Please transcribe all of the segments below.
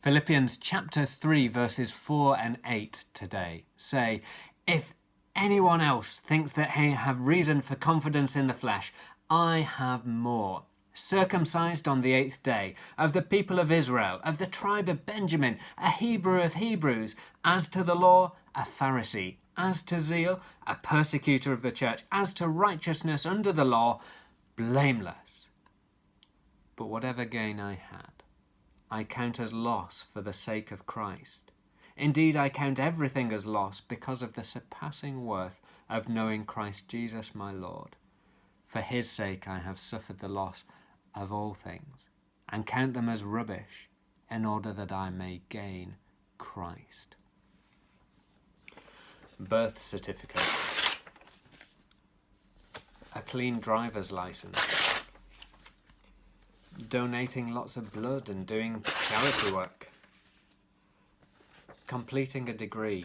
Philippians chapter 3 verses 4 and 8 today say, "If anyone else thinks that they have reason for confidence in the flesh, I have more. Circumcised on the 8th day, of the people of Israel, of the tribe of Benjamin, a Hebrew of Hebrews, as to the law, a Pharisee, as to zeal, a persecutor of the church, as to righteousness under the law, blameless. But whatever gain I had, I count as loss for the sake of Christ. Indeed, I count everything as loss because of the surpassing worth of knowing Christ Jesus my Lord. For his sake I have suffered the loss of all things, and count them as rubbish, in order that I may gain Christ." Birth certificate, a clean driver's license, donating lots of blood and doing charity work, completing a degree.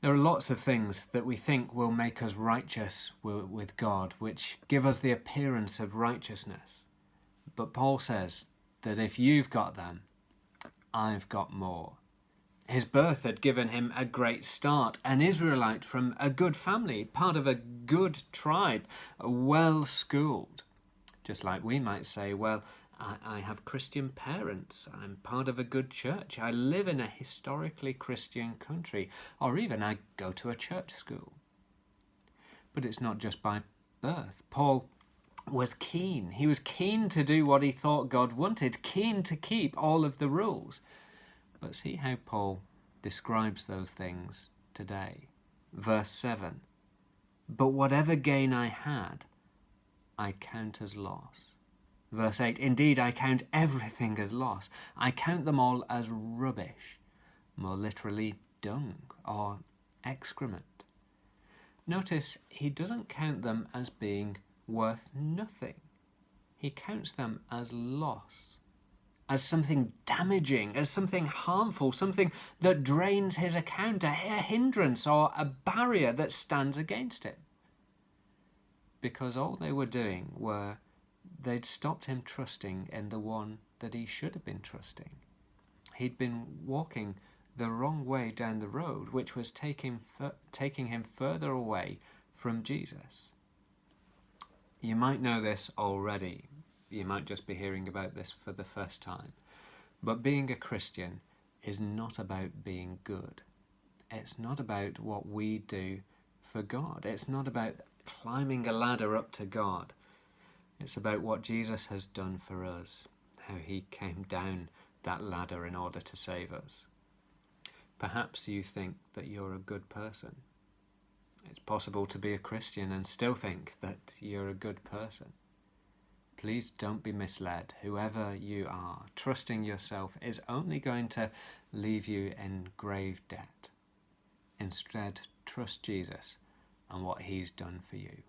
There are lots of things that we think will make us righteous with God, which give us the appearance of righteousness. But Paul says that if you've got them, I've got more. His birth had given him a great start, an Israelite from a good family, part of a good tribe, well-schooled. Just like we might say, well, I have Christian parents, I'm part of a good church, I live in a historically Christian country, or even I go to a church school. But it's not just by birth. Paul was keen. He was keen to do what he thought God wanted, keen to keep all of the rules. But see how Paul describes those things today. Verse 7, "But whatever gain I had, I count as loss." Verse 8, "Indeed, I count everything as loss. I count them all as rubbish," more literally dung or excrement. Notice he doesn't count them as being worth nothing. He counts them as loss, as something damaging, as something harmful, something that drains his account, a hindrance or a barrier that stands against it. Because all they were doing they'd stopped him trusting in the one that he should have been trusting. He'd been walking the wrong way down the road, which was taking him further away from Jesus. You might know this already. You might just be hearing about this for the first time. But being a Christian is not about being good. It's not about what we do for God. It's not about climbing a ladder up to God. It's about what Jesus has done for us, how he came down that ladder in order to save us. Perhaps you think that you're a good person. It's possible to be a Christian and still think that you're a good person. Please don't be misled. Whoever you are, trusting yourself is only going to leave you in grave debt. Instead, trust Jesus and what he's done for you.